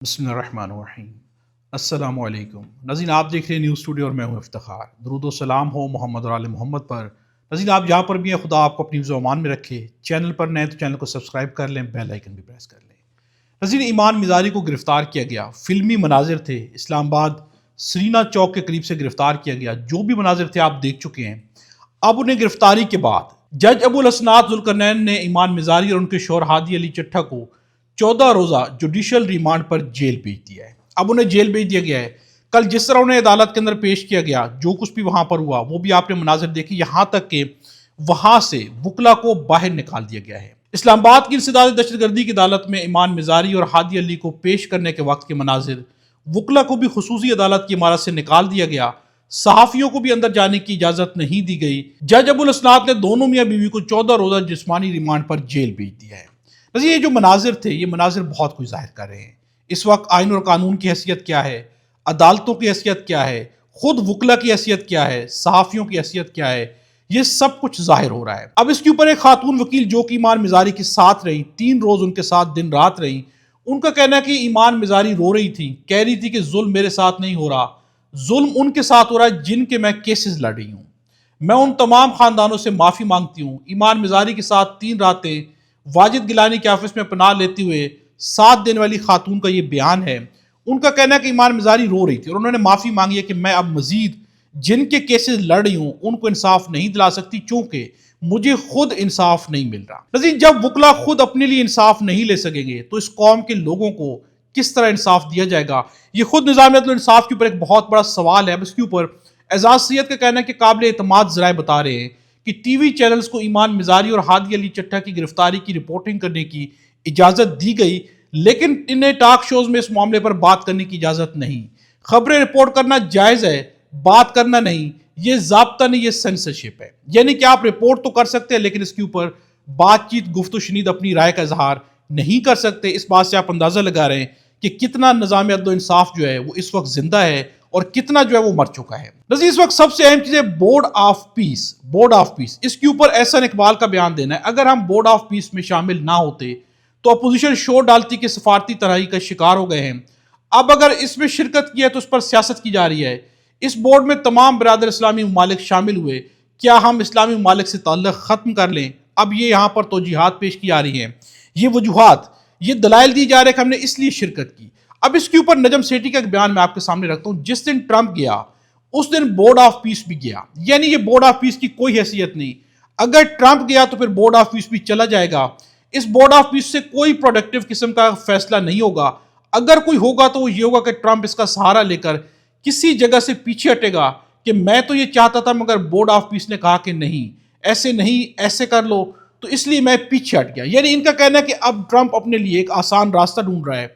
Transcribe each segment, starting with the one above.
بسم اللہ الرحمن الرحیم۔ السلام علیکم ناظرین، آپ دیکھ رہے ہیں نیوز اسٹوڈیو اور میں ہوں افتخار۔ درود و سلام ہو محمد اور آل محمد پر۔ ناظرین، آپ جہاں پر بھی ہیں خدا آپ کو اپنی حفظ و امان میں رکھے۔ چینل پر نئے تو چینل کو سبسکرائب کر لیں، بیل آئیکن بھی پریس کر لیں۔ ناظرین، ایمان مزاری کو گرفتار کیا گیا۔ فلمی مناظر تھے، اسلام آباد سرینا چوک کے قریب سے گرفتار کیا گیا۔ جو بھی مناظر تھے آپ دیکھ چکے ہیں۔ اب انہیں گرفتاری کے بعد جج ابو الاسناد ذوالقرنین نے ایمان مزاری اور ان کے شوہر ہادی علی چٹھا کو 14 روزہ جوڈیشل ریمانڈ پر جیل بھیج دیا ہے۔ اب انہیں جیل بھیج دیا گیا ہے۔ کل جس طرح انہیں عدالت کے اندر پیش کیا گیا، جو کچھ بھی وہاں پر ہوا وہ بھی آپ نے مناظر دیکھی، یہاں تک کہ وہاں سے وکلا کو باہر نکال دیا گیا ہے۔ اسلام آباد کی انسداد دہشت گردی کی عدالت میں ایمان مزاری اور ہادی علی کو پیش کرنے کے وقت کے مناظر، وکلا کو بھی خصوصی عدالت کی عمارت سے نکال دیا گیا، صحافیوں کو بھی اندر جانے کی اجازت نہیں دی گئی۔ جج ابو الاسناد نے دونوں میاں بیوی کو 14 روزہ جسمانی ریمانڈ پر جیل بھیج دیا ہے۔ یہ جو مناظر تھے، یہ مناظر بہت کچھ ظاہر کر رہے ہیں۔ اس وقت آئین اور قانون کی حیثیت کیا ہے، عدالتوں کی حیثیت کیا ہے، خود وکلا کی حیثیت کیا ہے، صحافیوں کی حیثیت کیا ہے، یہ سب کچھ ظاہر ہو رہا ہے۔ اب اس کے اوپر ایک خاتون وکیل جو کہ ایمان مزاری کے ساتھ رہی، 3 روز ان کے ساتھ دن رات رہی، ان کا کہنا ہے کہ ایمان مزاری رو رہی تھی، کہہ رہی تھی کہ ظلم میرے ساتھ نہیں ہو رہا، ظلم ان کے ساتھ ہو رہا ہے جن کے میں کیسز لڑ رہی ہوں۔ میں ان تمام خاندانوں سے معافی مانگتی ہوں۔ ایمان مزاری کے ساتھ 3 راتیں واجد گیلانی کے آفس میں پناہ لیتے ہوئے 7 دن والی خاتون کا یہ بیان ہے۔ ان کا کہنا ہے کہ ایمان مزاری رو رہی تھی اور انہوں نے معافی مانگی ہے کہ میں اب مزید جن کے کیسز لڑ رہی ہوں ان کو انصاف نہیں دلا سکتی، چونکہ مجھے خود انصاف نہیں مل رہا۔ ناظرین، جب وکلا خود اپنے لیے انصاف نہیں لے سکیں گے تو اس قوم کے لوگوں کو کس طرح انصاف دیا جائے گا؟ یہ خود نظام عدل و انصاف کے اوپر ایک بہت بڑا سوال ہے۔ اب اس کے اوپر اعزاز سید کا کہنا ہے کہ قابل اعتماد ذرائع بتا رہے ہیں کہ ٹی وی چینلز کو ایمان مزاری اور ہادی علی چٹھا کی گرفتاری کی رپورٹنگ کرنے کی اجازت دی گئی، لیکن انہیں ٹاک شوز میں اس معاملے پر بات کرنے کی اجازت نہیں۔ خبریں رپورٹ کرنا جائز ہے، بات کرنا نہیں، یہ ضابطہ نہیں، یہ سینسرشپ ہے۔ یعنی کہ آپ رپورٹ تو کر سکتے ہیں لیکن اس کے اوپر بات چیت، گفت و شنید، اپنی رائے کا اظہار نہیں کر سکتے۔ اس بات سے آپ اندازہ لگا رہے ہیں کہ کتنا نظام عدل و انصاف جو ہے وہ اس وقت زندہ ہے اور کتنا جو ہے وہ مر چکا ہے۔ نظیر، اس وقت سب سے اہم چیز ہے board of peace. Board of peace, اس کے اوپر احسن اقبال کا بیان دینا ہے۔ اگر ہم بورڈ آف پیس میں شامل نہ ہوتے تو اپوزیشن شور ڈالتی کہ سفارتی تنہائی کا شکار ہو گئے ہیں۔ اب اگر اس میں شرکت کی ہے تو اس پر سیاست کی جا رہی ہے۔ اس بورڈ میں تمام برادر اسلامی ممالک شامل ہوئے، کیا ہم اسلامی ممالک سے تعلق ختم کر لیں؟ اب یہ یہاں پر توجیحات پیش کی جا رہی ہیں، یہ وجوہات، یہ دلائل دی جا رہے کہ ہم نے اس لیے شرکت کی۔ اب اس کے اوپر نجم سیٹھی کا ایک بیان میں آپ کے سامنے رکھتا ہوں۔ جس دن ٹرمپ گیا اس دن بورڈ آف پیس بھی گیا، یعنی یہ بورڈ آف پیس کی کوئی حیثیت نہیں۔ اگر ٹرمپ گیا تو پھر بورڈ آف پیس بھی چلا جائے گا۔ اس بورڈ آف پیس سے کوئی پروڈکٹیو قسم کا فیصلہ نہیں ہوگا۔ اگر کوئی ہوگا تو وہ یہ ہوگا کہ ٹرمپ اس کا سہارا لے کر کسی جگہ سے پیچھے ہٹے گا کہ میں تو یہ چاہتا تھا مگر بورڈ آف پیس نے کہا کہ نہیں، ایسے نہیں، ایسے کر لو، تو اس لیے میں پیچھے ہٹ گیا۔ یعنی ان کا کہنا ہے کہ اب ٹرمپ اپنے لیے ایک آسان راستہ ڈھونڈ رہا ہے۔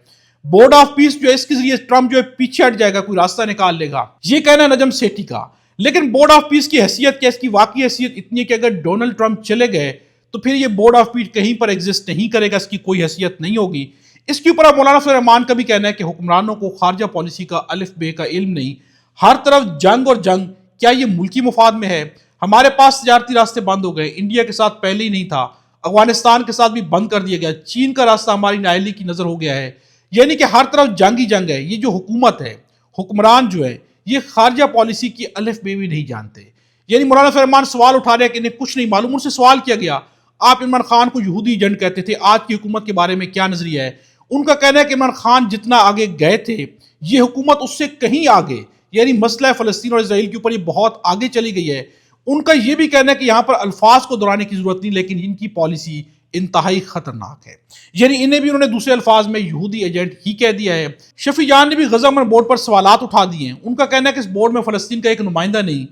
بورڈ آف پیس جو ہے اس کے ذریعے ٹرمپ جو ہے پیچھے ہٹ جائے گا، کوئی راستہ نکال لے گا، یہ کہنا ہے نجم سیٹھی کا۔ لیکن بورڈ آف پیس کی حیثیت کیا؟ اس کی واقعی حیثیت اتنی ہے کہ اگر ڈونلڈ ٹرمپ چلے گئے تو پھر یہ بورڈ آف پیس کہیں پر ایگزسٹ نہیں کرے گا، اس کی کوئی حیثیت نہیں ہوگی۔ اس کے اوپر اب مولانا فضل الرحمان کا بھی کہنا ہے کہ حکمرانوں کو خارجہ پالیسی کا الف بے کا علم نہیں، ہر طرف جنگ اور جنگ، کیا یہ ملکی مفاد میں ہے؟ ہمارے پاس تجارتی راستے بند ہو گئے، انڈیا کے ساتھ پہلے ہی نہیں تھا، افغانستان کے ساتھ بھی بند کر دیا گیا، چین کا راستہ ہماری نااہلی کی نظر ہو گیا ہے۔ یعنی کہ ہر طرف جنگ ہی جنگ ہے۔ یہ جو حکومت ہے، حکمران جو ہے، یہ خارجہ پالیسی کی الف بے بھی نہیں جانتے۔ یعنی مولانا فضل الرحمان سوال اٹھا رہے ہیں کہ انہیں کچھ نہیں معلوم۔ ان سے سوال کیا گیا، آپ عمران خان کو یہودی ایجنٹ کہتے تھے، آج کی حکومت کے بارے میں کیا نظریہ ہے؟ ان کا کہنا ہے کہ عمران خان جتنا آگے گئے تھے، یہ حکومت اس سے کہیں آگے، یعنی مسئلہ فلسطین اور اسرائیل کے اوپر یہ بہت آگے چلی گئی ہے۔ ان کا یہ بھی کہنا ہے کہ یہاں پر الفاظ کو دہرانے کی ضرورت نہیں، لیکن ان کی پالیسی انتہائی خطرناک ہے۔ یعنی انہیں بھی انہوں نے دوسرے الفاظ میں یہودی ایجنٹ ہی کہہ دیا ہے۔ شفیع جان نے بھی غزہ امن بورڈ پر سوالات اٹھا دیے ہیں۔ ان کا کہنا ہے کہ اس بورڈ میں فلسطین کا ایک نمائندہ نہیں،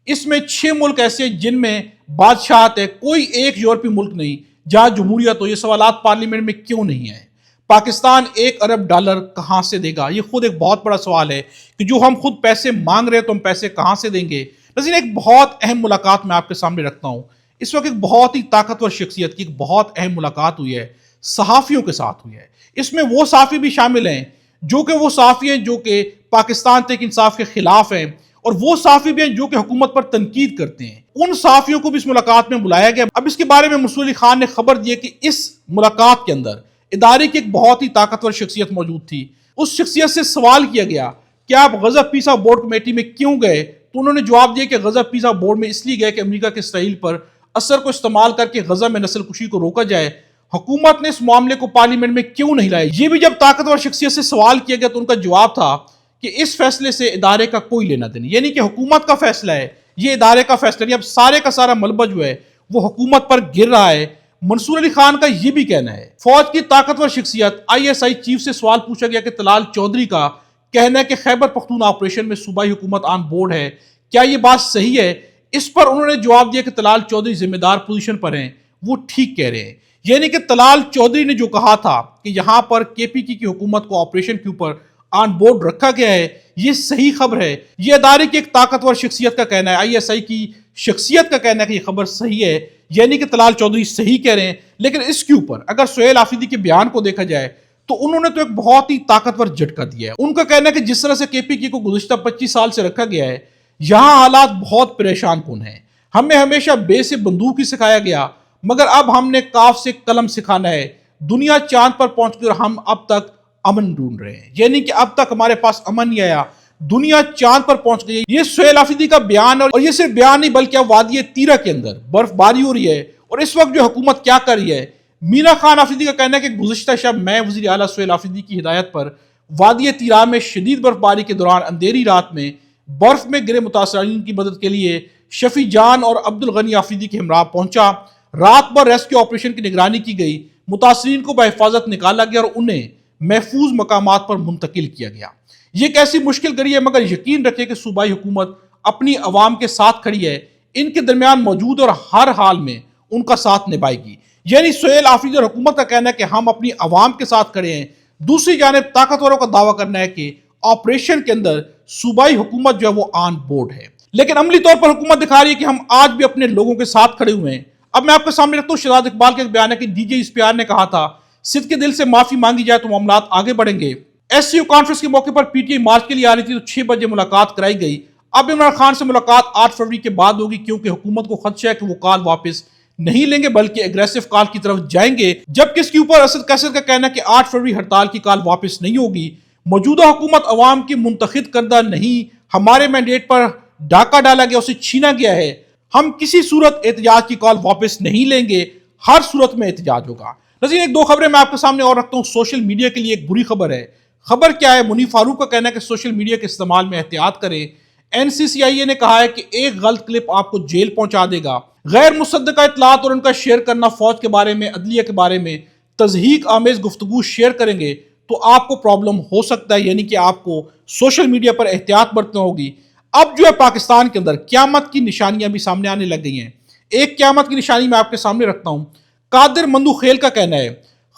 اس میں 6 ملک ایسے ہیں جن میں بادشاہت ہے، کوئی ایک یورپی ملک نہیں جہاں جمہوریت ہو۔ یہ سوالات پارلیمنٹ میں کیوں نہیں ہیں؟ پاکستان $1 ارب کہاں سے دے گا؟ یہ خود ایک بہت بڑا سوال ہے کہ جو ہم خود پیسے مانگ رہے ہیں تو ہم پیسے کہاں سے دیں گے؟ ناظرین، ایک بہت اہم ملاقات میں آپ کے سامنے رکھتا ہوں۔ اس وقت ایک بہت ہی طاقتور شخصیت کی ایک بہت اہم ملاقات ہوئی ہے، صحافیوں کے ساتھ ہوئی ہے۔ اس میں وہ صحافی بھی شامل ہیں جو کہ وہ صحافی ہیں جو کہ پاکستان تحریک انصاف کے خلاف ہیں، اور وہ صحافی بھی ہیں جو کہ حکومت پر تنقید کرتے ہیں۔ ان صحافیوں کو بھی اس ملاقات میں بلایا گیا۔ اب اس کے بارے میں مسعود علی خان نے خبر دی ہے کہ اس ملاقات کے اندر ادارے کی ایک بہت ہی طاقتور شخصیت موجود تھی۔ اس شخصیت سے سوال کیا گیا کہ آپ غزہ پیس بورڈ کمیٹی میں کیوں گئے، تو انہوں نے جواب دیا کہ غزہ پیس بورڈ میں اس لیے گئے کہ امریکہ کے اسرائیل پر اثر کو استعمال کر کے غزہ میں نسل کشی کو روکا جائے۔ حکومت نے اس معاملے کو پارلیمنٹ میں کیوں نہیں لایا؟ یہ بھی جب طاقتور شخصیت سے سوال کیا گیا تو ان کا جواب تھا کہ اس فیصلے سے ادارے کا کوئی لینا دینا، یعنی کہ حکومت کا فیصلہ ہے، یہ ادارے کا فیصلہ نہیں۔ اب سارے کا سارا ملبہ جو ہے وہ حکومت پر گر رہا ہے۔ منصور علی خان کا یہ بھی کہنا ہے۔ فوج کی طاقتور شخصیت ISI چیف سے سوال پوچھا گیا کہ طلال چودھری کا کہنا ہے کہ خیبر پختونخوا آپریشن میں صوبائی حکومت آن بورڈ ہے، کیا یہ بات صحیح ہے؟ اس پر انہوں نے جواب دیا کہ طلال چودھری ذمہ دار پوزیشن پر ہیں، وہ ٹھیک کہہ رہے ہیں۔ یعنی کہ طلال چودھری نے جو کہا تھا کہ یہاں پر KPK کی حکومت کو آپریشن کے اوپر آن بورڈ رکھا گیا ہے، یہ صحیح خبر ہے۔ یہ ادارے کی ایک طاقتور شخصیت کا کہنا ہے، ISI کی شخصیت کا کہنا ہے کہ یہ خبر صحیح ہے، یعنی کہ طلال چودھری صحیح کہہ رہے ہیں۔ لیکن اس کے اوپر اگر سہیل آفریدی کے بیان کو دیکھا جائے تو انہوں نے تو ایک بہت ہی طاقتور جھٹکا دیا ہے۔ ان کا کہنا ہے کہ جس طرح سے KPK کو گزشتہ 25 سال سے رکھا گیا ہے، یہاں حالات بہت پریشان کن ہیں۔ ہمیں ہمیشہ بے سے بندوق ہی سکھایا گیا، مگر اب ہم نے کاف سے قلم سکھانا ہے۔ دنیا چاند پر پہنچ گئی اور ہم اب تک امن ڈھونڈ رہے ہیں، یعنی کہ اب تک ہمارے پاس امن نہیں آیا، دنیا چاند پر پہنچ گئی۔ یہ سہیل آفریدی کا بیان، اور یہ صرف بیان نہیں بلکہ اب وادی تیرہ کے اندر برف باری ہو رہی ہے، اور اس وقت جو حکومت کیا کر رہی ہے، مینا خان آفریدی کا کہنا ہے کہ گزشتہ شب میں وزیر اعلیٰ سہیل آفریدی کی ہدایت پر وادی تیرہ میں شدید برف باری کے دوران اندھیری رات میں برف میں گرے متاثرین کی مدد کے لیے شفیع جان اور عبد الغنی آفریدی کے ہمراہ پہنچا۔ رات بھر ریسکیو آپریشن کی نگرانی کی گئی، متاثرین کو بحفاظت نکالا گیا اور انہیں محفوظ مقامات پر منتقل کیا گیا۔ یہ ایک ایسی مشکل گھڑی ہے، مگر یقین رکھیں کہ صوبائی حکومت اپنی عوام کے ساتھ کھڑی ہے، ان کے درمیان موجود اور ہر حال میں ان کا ساتھ نبھائے گی۔ یعنی سہیل آفریدی اور حکومت کا کہنا ہے کہ ہم اپنی عوام کے ساتھ کھڑے ہیں، دوسری جانب طاقتوروں کا دعویٰ کرنا ہے کہ آپریشن کے اندر صوبائی حکومت جو ہے وہ آن بورڈ ہے، لیکن عملی طور پر حکومت دکھا رہی ہے کہ ہم آج بھی اپنے لوگوں کے ساتھ کھڑے ہوئے ہیں۔ اب میں آپ کے سامنے رکھتا ہوں شہزاد اقبال کا ایک بیان ہے کہ DJ اسپیار نے کہا تھا، صدقے دل سے معافی مانگی جائے تو معاملات آگے بڑھیں گے۔ SCO کانفرنس کے موقع پر PTI مارچ کے لیے آ رہی تھی تو 6 بجے ملاقات کرائی گئی۔ اب عمران خان سے ملاقات 8 فروری کے بعد ہوگی، کیونکہ حکومت کو خدشہ ہے کہ وہ کال واپس نہیں لیں گے بلکہ ایگریسو کال کی طرف جائیں گے، جبکہ اس کے اوپر اسد قیصر کا کہنا ہے کہ 8 فروری ہڑتال کی کال واپس نہیں ہوگی۔ موجودہ حکومت عوام کی منتخب کردہ نہیں، ہمارے مینڈیٹ پر ڈاکہ ڈالا گیا، اسے چھینا گیا ہے۔ ہم کسی صورت احتجاج کی کال واپس نہیں لیں گے، ہر صورت میں احتجاج ہوگا۔ ناظرین، ایک دو خبریں میں آپ کے سامنے اور رکھتا ہوں۔ سوشل میڈیا کے لیے ایک بری خبر ہے۔ خبر کیا ہے؟ منیب فاروق کا کہنا ہے کہ سوشل میڈیا کے استعمال میں احتیاط کریں۔ NCCIA نے کہا ہے کہ ایک غلط کلپ آپ کو جیل پہنچا دے گا۔ غیر مصدقہ اطلاعات اور ان کا شیئر کرنا، فوج کے بارے میں، عدلیہ کے بارے میں تضحیک آمیز گفتگو شیئر کریں گے تو آپ کو پرابلم ہو سکتا ہے، یعنی کہ آپ کو سوشل میڈیا پر احتیاط برتنا ہوگی۔ اب جو ہے پاکستان کے اندر قیامت کی نشانیاں بھی سامنے آنے لگ گئی ہیں۔ ایک قیامت کی نشانی میں آپ کے سامنے رکھتا ہوں۔ قادر مندو خیل کا کہنا ہے،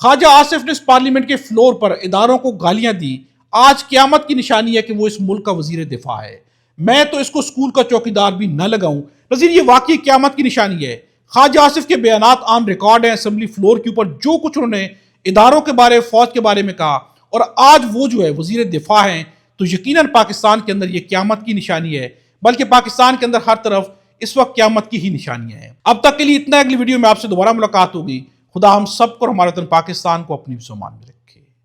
خواجہ آصف نے اس پارلیمنٹ کے فلور پر اداروں کو گالیاں دی، آج قیامت کی نشانی ہے کہ وہ اس ملک کا وزیر دفاع ہے، میں تو اس کو اسکول کا چوکیدار بھی نہ لگاؤں۔ نظیر، یہ واقعی قیامت کی نشانی ہے۔ خواجہ آصف کے بیانات آن ریکارڈ ہیں، اسمبلی فلور کے اوپر جو کچھ انہوں نے اداروں کے بارے، فوج کے بارے میں کہا، اور آج وہ جو ہے وزیر دفاع ہیں، تو یقیناً پاکستان کے اندر یہ قیامت کی نشانی ہے، بلکہ پاکستان کے اندر ہر طرف اس وقت قیامت کی ہی نشانیاں ہیں۔ اب تک کے لیے اتنا، اگلی ویڈیو میں آپ سے دوبارہ ملاقات ہوگی۔ خدا ہم سب کو اور ہمارے وطن پاکستان کو اپنی امان میں رکھے۔